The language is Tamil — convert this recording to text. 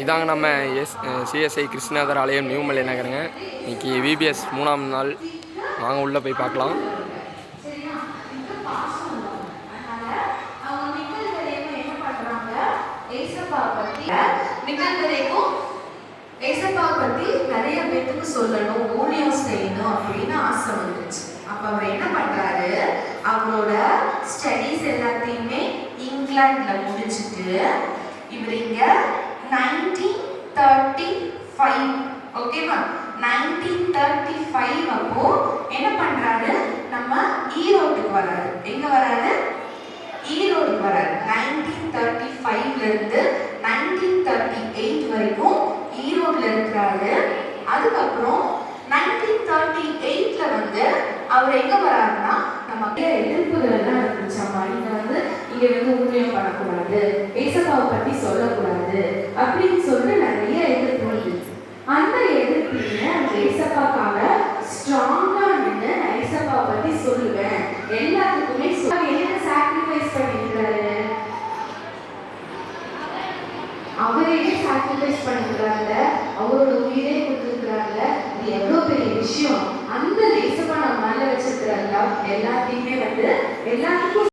இதாங்க நம்ம சிஎஸ்ஐ கிருஷ்ணாதர் ஆலயம் நியூமலை நகருங்க. இன்னைக்கு விபிஎஸ் 3ஆம் நாள். வாங்க உள்ளே போய் பார்க்கலாம். நிறைய பேருக்கு சொல்லணும், ஊழியம் செய்யணும் அப்படின்னு ஆசை வந்துருச்சு. அப்ப அவர் என்ன பண்றாரு, அவரோட ஸ்டடீஸ் எல்லாத்தையுமே இங்கிலாந்துல முடிச்சுட்டு இவர் இங்க 1935 ஓகேவா 1935 அப்போ என்ன பண்றாரு, நம்ம ஈரோட்டுக்கு வராரு. எங்க வராரு? ஈரோடுக்கு வராரு. 1935ல இருந்து 1938 வரைக்கும் ஈரோட்ல இருக்கிறாரு. அதுக்கப்புறம் 1938ல வந்து அவர் எங்க வராருன்னா, நம்ம எதிர்ப்புகள் எல்லாம் இருந்துச்சாமா. இங்க வந்து ஊழியம் பண்ணக்கூடாது, ஏசப்பாவை பத்தி சொல்லக்கூடாது அப்படின்னு சொல்லி நிறைய எதிர்ப்பு இருந்துச்சு. அந்த எதிர்ப்புல ஏசப்பாக்காக ஸ்ட்ராங்கா நின்று ஏசப்பாவை பத்தி சொல்லுவேன், எல்லாத்துக்குமே என்ன சாக்ரிஃபைஸ் பண்ணிருக்காரு, அவரையே சாக்ரிஃபைஸ் பண்ணிருக்காங்க, அவரோட உயிரே கொடுத்துருக்காங்க. இது எவ்வளவு பெரிய விஷயம். அந்த ஏசப்பா நம்ம மேல வச்சிருக்கிறாங்க எல்லாத்தையுமே வந்து எல்லாத்துக்கும்